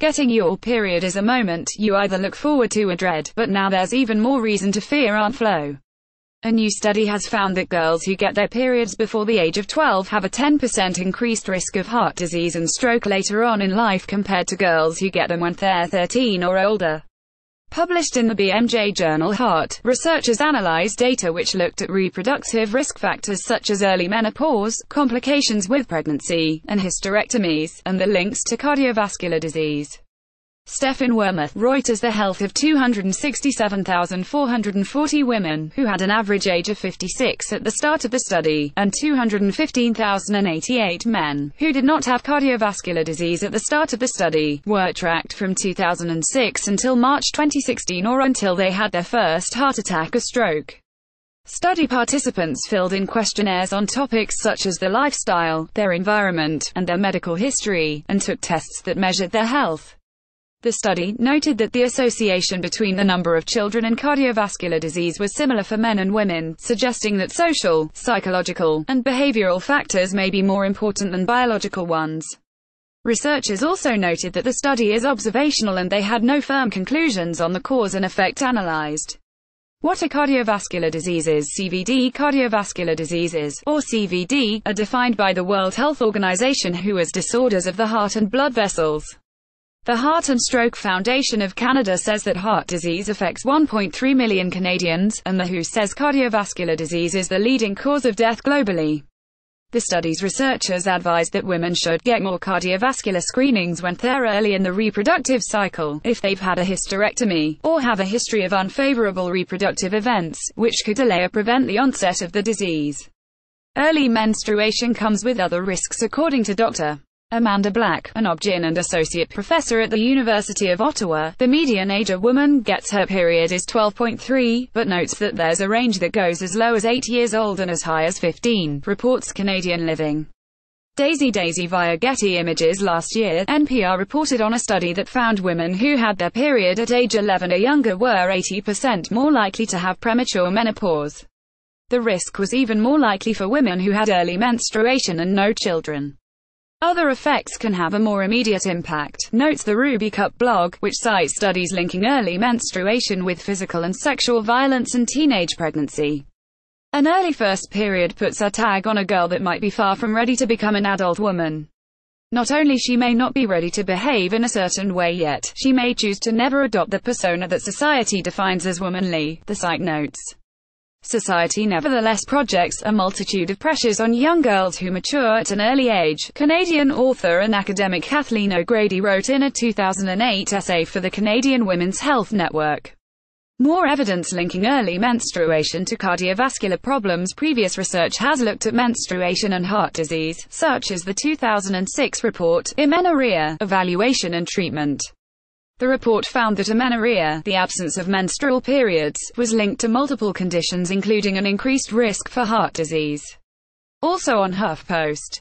Getting your period is a moment you either look forward to or dread, but now there's even more reason to fear aunt Flo. A new study has found that girls who get their periods before the age of 12 have a 10% increased risk of heart disease and stroke later on in life compared to girls who get them when they're 13 or older. Published in the BMJ journal Heart, researchers analyzed data which looked at reproductive risk factors such as early menopause, complications with pregnancy, and hysterectomies, and the links to cardiovascular disease. Stefan Wermuth, Reuters. The health of 267,440 women, who had an average age of 56 at the start of the study, and 215,088 men, who did not have cardiovascular disease at the start of the study, were tracked from 2006 until March 2016 or until they had their first heart attack or stroke. Study participants filled in questionnaires on topics such as their lifestyle, their environment, and their medical history, and took tests that measured their health. The study noted that the association between the number of children and cardiovascular disease was similar for men and women, suggesting that social, psychological, and behavioral factors may be more important than biological ones. Researchers also noted that the study is observational and they had no firm conclusions on the cause and effect analyzed. What are cardiovascular diseases? CVD. Cardiovascular diseases, or CVD, are defined by the World Health Organization (WHO) as disorders of the heart and blood vessels. The Heart and Stroke Foundation of Canada says that heart disease affects 1.3 million Canadians, and the WHO says cardiovascular disease is the leading cause of death globally. The study's researchers advised that women should get more cardiovascular screenings when they're early in the reproductive cycle, if they've had a hysterectomy, or have a history of unfavorable reproductive events, which could delay or prevent the onset of the disease. Early menstruation comes with other risks according to Dr. Amanda Black, an OB/GYN and associate professor at the University of Ottawa. The median age a woman gets her period is 12.3, but notes that there's a range that goes as low as 8 years old and as high as 15, reports Canadian Living. Daisy via Getty Images. Last year, NPR reported on a study that found women who had their period at age 11 or younger were 80% more likely to have premature menopause. The risk was even more likely for women who had early menstruation and no children. Other effects can have a more immediate impact, notes the Ruby Cup blog, which cites studies linking early menstruation with physical and sexual violence and teenage pregnancy. An early first period puts a tag on a girl that might be far from ready to become an adult woman. Not only she may not be ready to behave in a certain way yet, she may choose to never adopt the persona that society defines as womanly, the site notes. Society nevertheless projects a multitude of pressures on young girls who mature at an early age, Canadian author and academic Kathleen O'Grady wrote in a 2008 essay for the Canadian Women's Health Network. More evidence linking early menstruation to cardiovascular problems. Previous research has looked at menstruation and heart disease, such as the 2006 report, Amenorrhea, Evaluation and Treatment. The report found that amenorrhea, the absence of menstrual periods, was linked to multiple conditions including an increased risk for heart disease. Also on HuffPost.